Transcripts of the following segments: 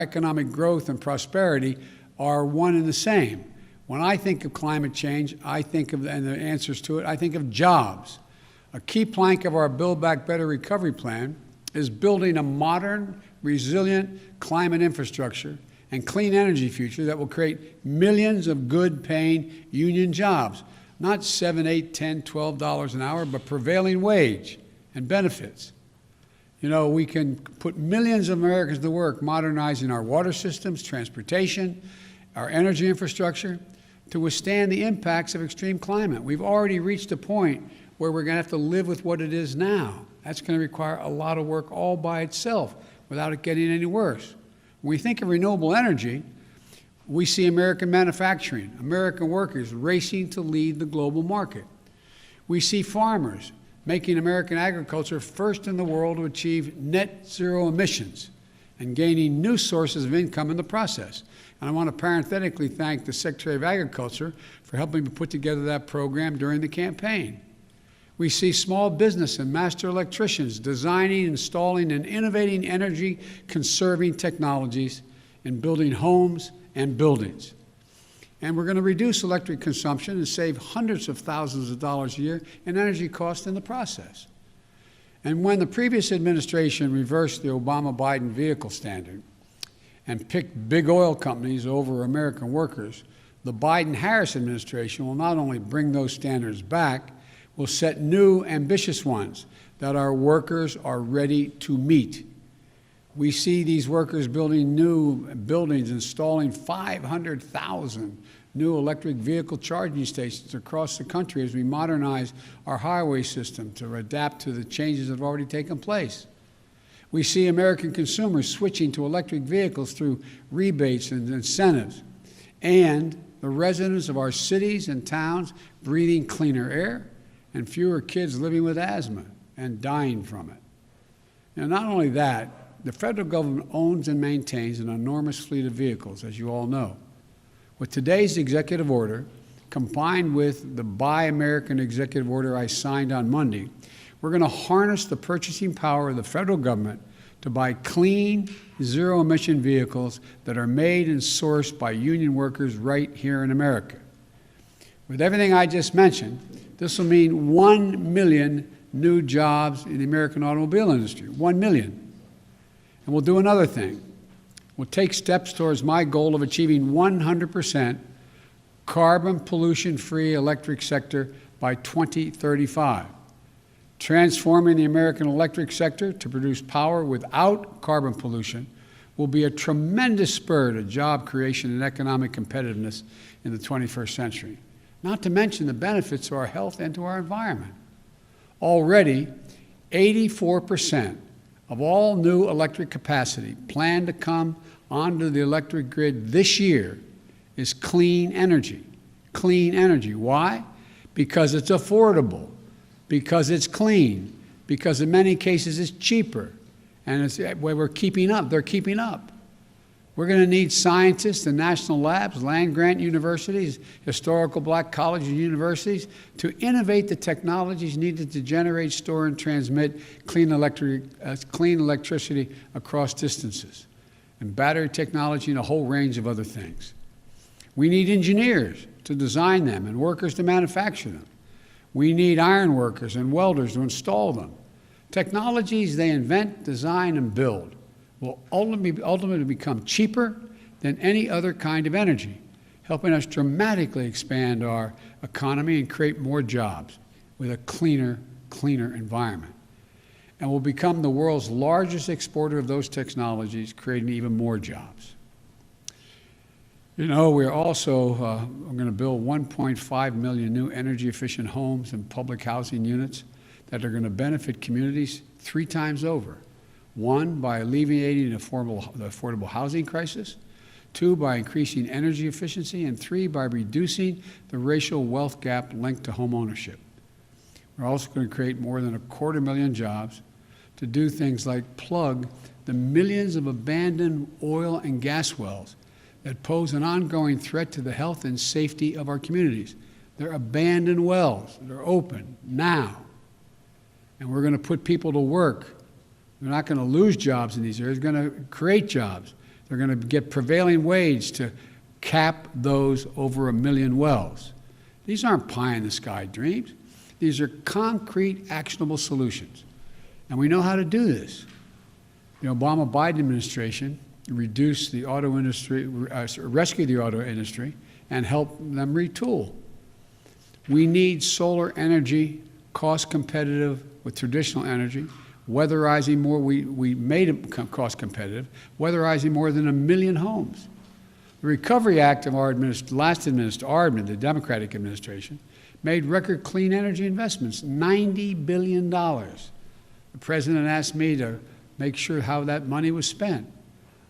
economic growth and prosperity are one and the same. When I think of climate change, I think of, and the answers to it, I think of jobs. A key plank of our Build Back Better recovery plan is building a modern, resilient climate infrastructure and clean energy future that will create millions of good-paying union jobs, not $7, $8, $10, $12 an hour, but prevailing wage and benefits. You know, we can put millions of Americans to work modernizing our water systems, transportation, our energy infrastructure to withstand the impacts of extreme climate. We've already reached a point where we're going to have to live with what it is now. That's going to require a lot of work all by itself without it getting any worse. When we think of renewable energy, we see American manufacturing, American workers racing to lead the global market. We see farmers making American agriculture first in the world to achieve net zero emissions and gaining new sources of income in the process. And I want to parenthetically thank the Secretary of Agriculture for helping me put together that program during the campaign. We see small business and master electricians designing, installing, and innovating energy-conserving technologies in building homes and buildings. And we're going to reduce electric consumption and save hundreds of thousands of dollars a year in energy costs in the process. And when the previous administration reversed the Obama-Biden vehicle standard and picked big oil companies over American workers, the Biden-Harris administration will not only bring those standards back, will set new, ambitious ones that our workers are ready to meet. We see these workers building new buildings, installing 500,000 new electric vehicle charging stations across the country as we modernize our highway system to adapt to the changes that have already taken place. We see American consumers switching to electric vehicles through rebates and incentives, and the residents of our cities and towns breathing cleaner air, and fewer kids living with asthma and dying from it. And not only that, the federal government owns and maintains an enormous fleet of vehicles, as you all know. With today's executive order, combined with the Buy American executive order I signed on Monday, we're going to harness the purchasing power of the federal government to buy clean, zero-emission vehicles that are made and sourced by union workers right here in America. With everything I just mentioned, this will mean 1 million new jobs in the American automobile industry, 1 million. And we'll do another thing. We'll take steps towards my goal of achieving 100% carbon pollution-free electric sector by 2035. Transforming the American electric sector to produce power without carbon pollution will be a tremendous spur to job creation and economic competitiveness in the 21st century. Not to mention the benefits to our health and to our environment. Already, 84% of all new electric capacity planned to come onto the electric grid this year is clean energy. Clean energy. Why? Because it's affordable, because it's clean, because in many cases it's cheaper, and it's where we're keeping up. They're keeping up. We're going to need scientists and national labs, land-grant universities, historical black colleges and universities to innovate the technologies needed to generate, store, and transmit clean electricity across distances, and battery technology and a whole range of other things. We need engineers to design them and workers to manufacture them. We need iron workers and welders to install them. Technologies they invent, design, and build will ultimately become cheaper than any other kind of energy, helping us dramatically expand our economy and create more jobs with a cleaner environment. And we'll become the world's largest exporter of those technologies, creating even more jobs. You know, we're also going to build 1.5 million new energy-efficient homes and public housing units that are going to benefit communities 3 times over. 1, by alleviating the affordable housing crisis. 2, by increasing energy efficiency. And 3, by reducing the racial wealth gap linked to home ownership. We're also going to create more than 250,000 jobs to do things like plug the millions of abandoned oil and gas wells that pose an ongoing threat to the health and safety of our communities. They're abandoned wells. They're open now. And we're going to put people to work. They're not going to lose jobs in these areas. We're going to create jobs. They're going to get prevailing wage to cap those over 1 million wells. These aren't pie-in-the-sky dreams. These are concrete, actionable solutions. And we know how to do this. The Obama-Biden administration reduced the auto industry, rescued the auto industry, and helped them retool. We need solar energy, cost competitive with traditional energy, weatherizing more. We made it cost competitive, weatherizing more than 1 million homes. The Recovery Act of our the Democratic administration, made record clean energy investments, $90 billion. The president asked me to make sure how that money was spent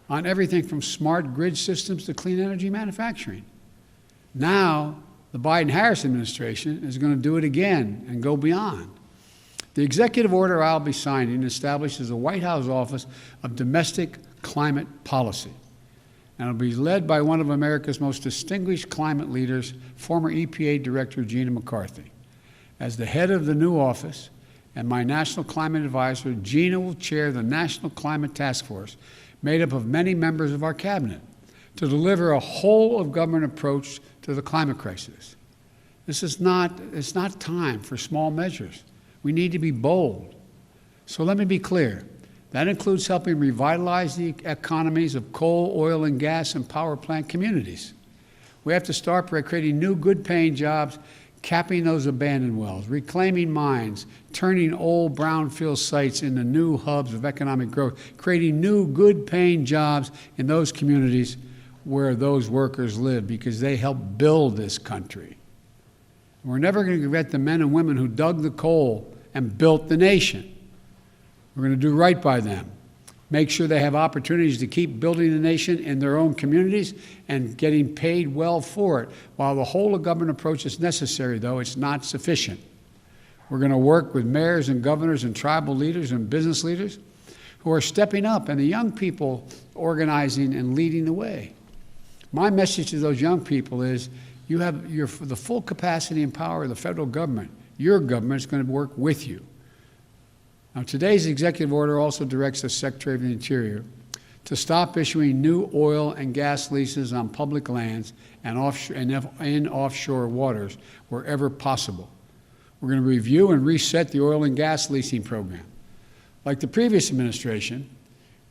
on everything from smart grid systems to clean energy manufacturing. Now, the Biden-Harris administration is going to do it again and go beyond. The executive order I'll be signing establishes a White House Office of Domestic Climate Policy, and it'll be led by one of America's most distinguished climate leaders, former EPA Director Gina McCarthy. As the head of the new office and my National Climate Advisor, Gina will chair the National Climate Task Force, made up of many members of our cabinet, to deliver a whole-of-government approach to the climate crisis. It's not time for small measures. We need to be bold. So let me be clear. That includes helping revitalize the economies of coal, oil, and gas and power plant communities. We have to start by creating new good-paying jobs, capping those abandoned wells, reclaiming mines, turning old brownfield sites into new hubs of economic growth, creating new good-paying jobs in those communities where those workers live, because they help build this country. We're never going to forget the men and women who dug the coal and built the nation. We're going to do right by them, make sure they have opportunities to keep building the nation in their own communities and getting paid well for it. While the whole-of-government approach is necessary, though, it's not sufficient. We're going to work with mayors and governors and tribal leaders and business leaders who are stepping up, and the young people organizing and leading the way. My message to those young people is, you have the full capacity and power of the federal government. Your government is going to work with you. Now, today's executive order also directs the Secretary of the Interior to stop issuing new oil and gas leases on public lands and in offshore waters wherever possible. We're going to review and reset the oil and gas leasing program. Like the previous administration,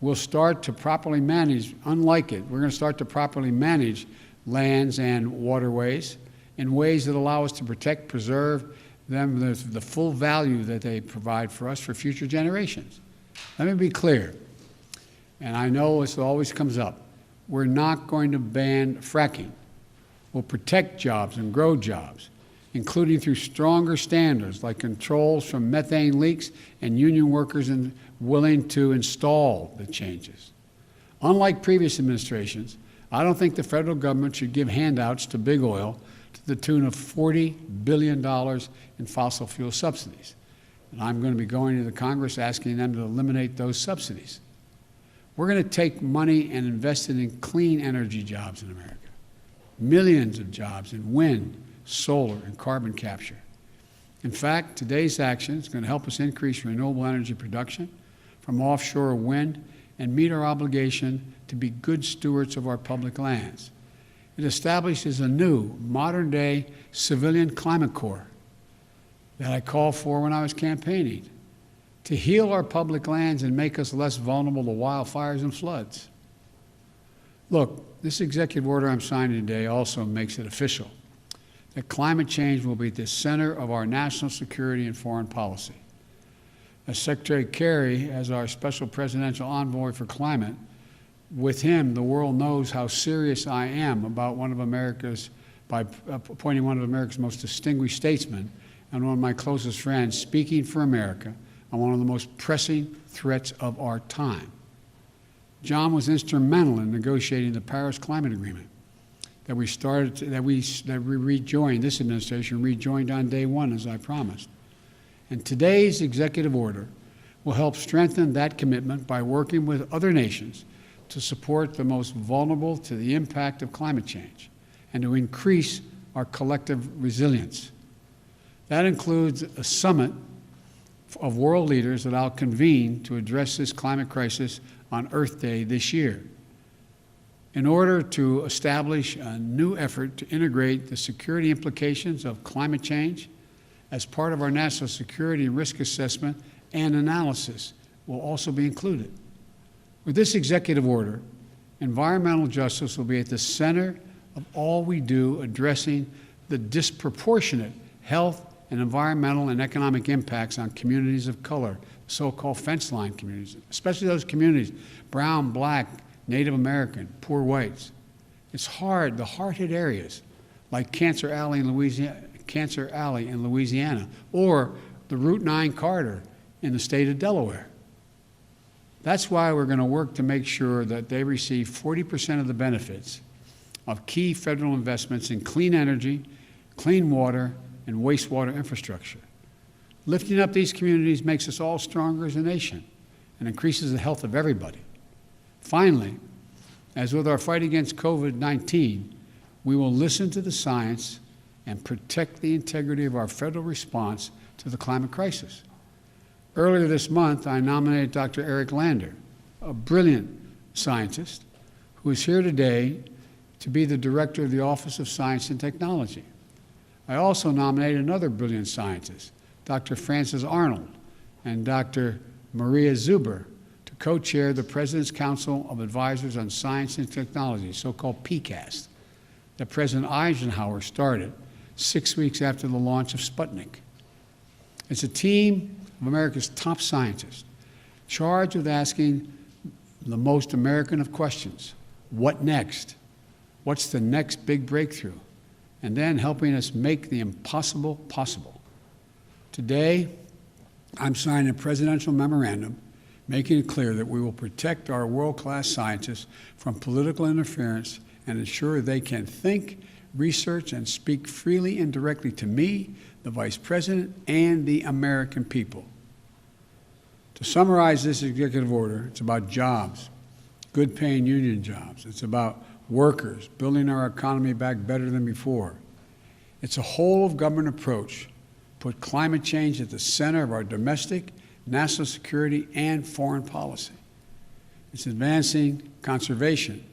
we'll start to properly manage, unlike it, we're going to start to properly manage lands and waterways in ways that allow us to protect, preserve them, the full value that they provide for us for future generations. Let me be clear, and I know this always comes up, we're not going to ban fracking. We'll protect jobs and grow jobs, including through stronger standards like controls from methane leaks and union workers willing to install the changes. Unlike previous administrations, I don't think the federal government should give handouts to big oil to the tune of $40 billion in fossil fuel subsidies. And I'm going to be going to the Congress asking them to eliminate those subsidies. We're going to take money and invest it in clean energy jobs in America. Millions of jobs in wind, solar, and carbon capture. In fact, today's action is going to help us increase renewable energy production from offshore wind and meet our obligation to be good stewards of our public lands. It establishes a new, modern-day civilian climate corps that I called for when I was campaigning to heal our public lands and make us less vulnerable to wildfires and floods. Look, this executive order I'm signing today also makes it official that climate change will be at the center of our national security and foreign policy. As Secretary Kerry, as our special presidential envoy for climate, with him, the world knows how serious I am about by appointing one of America's most distinguished statesmen and one of my closest friends speaking for America on one of the most pressing threats of our time. John was instrumental in negotiating the Paris Climate Agreement that we rejoined, this administration rejoined on day one, as I promised. And today's executive order will help strengthen that commitment by working with other nations to support the most vulnerable to the impact of climate change and to increase our collective resilience. That includes a summit of world leaders that I'll convene to address this climate crisis on Earth Day this year. in order to establish a new effort to integrate the security implications of climate change as part of our national security risk assessment and analysis will also be included. With this executive order, environmental justice will be at the center of all we do addressing the disproportionate health and environmental and economic impacts on communities of color, so-called fence line communities, especially those communities, brown, black, Native American, poor whites. It's hard, the hard-hit areas like Cancer Alley in Louisiana, or the Route 9 corridor in the state of Delaware. That's why we're going to work to make sure that they receive 40% of the benefits of key federal investments in clean energy, clean water, and wastewater infrastructure. Lifting up these communities makes us all stronger as a nation and increases the health of everybody. Finally, as with our fight against COVID-19, we will listen to the science and protect the integrity of our federal response to the climate crisis. Earlier this month, I nominated Dr. Eric Lander, a brilliant scientist who is here today to be the director of the Office of Science and Technology. I also nominated another brilliant scientist, Dr. Frances Arnold and Dr. Maria Zuber, to co-chair the President's Council of Advisors on Science and Technology, so-called PCAST, that President Eisenhower started 6 weeks after the launch of Sputnik. It's a team of America's top scientists charged with asking the most American of questions: what next? What's the next big breakthrough? And then helping us make the impossible possible. Today, I'm signing a presidential memorandum making it clear that we will protect our world-class scientists from political interference and ensure they can think, research, and speak freely and directly to me, the Vice President, and the American people. To summarize this executive order, it's about jobs, good-paying union jobs. It's about workers, building our economy back better than before. It's a whole-of-government approach. Put climate change at the center of our domestic, national security, and foreign policy. It's advancing conservation,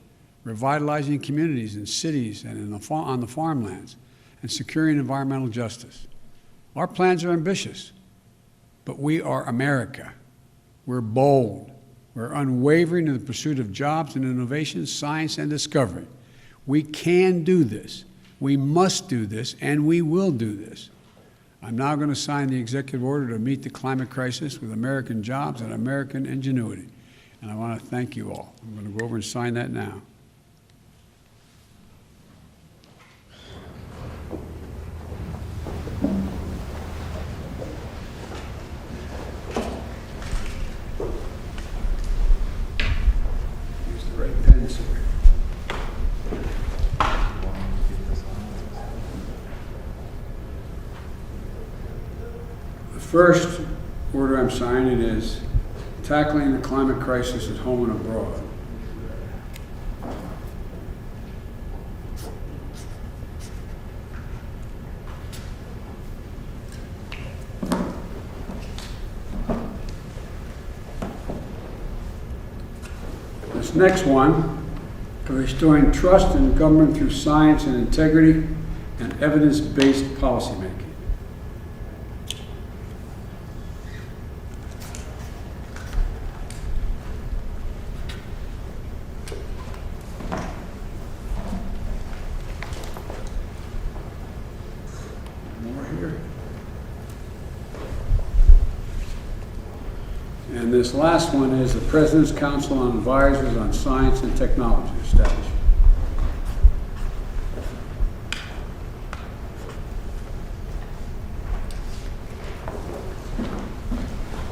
revitalizing communities in cities and on the farmlands, and securing environmental justice. Our plans are ambitious, but we are America. We're bold. We're unwavering in the pursuit of jobs and innovation, science and discovery. We can do this. We must do this, and we will do this. I'm now going to sign the executive order to meet the climate crisis with American jobs and American ingenuity. And I want to thank you all. I'm going to go over and sign that now. Use the right pen, sir. The first order I'm signing is tackling the climate crisis at home and abroad. This next one, restoring trust in government through science and integrity and evidence-based policymaking. And this last one is the President's Council on Advisors on Science and Technology establishment.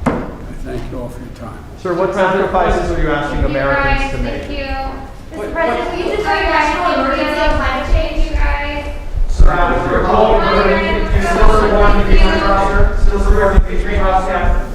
I thank you all for your time. Sir, what sacrifices are you asking Americans to make? Thank you. Mr. President, will you just bring back the emergency on climate change, you guys? Sir, you're holding, you still support the greenhouse gas? Still support the greenhouse gas?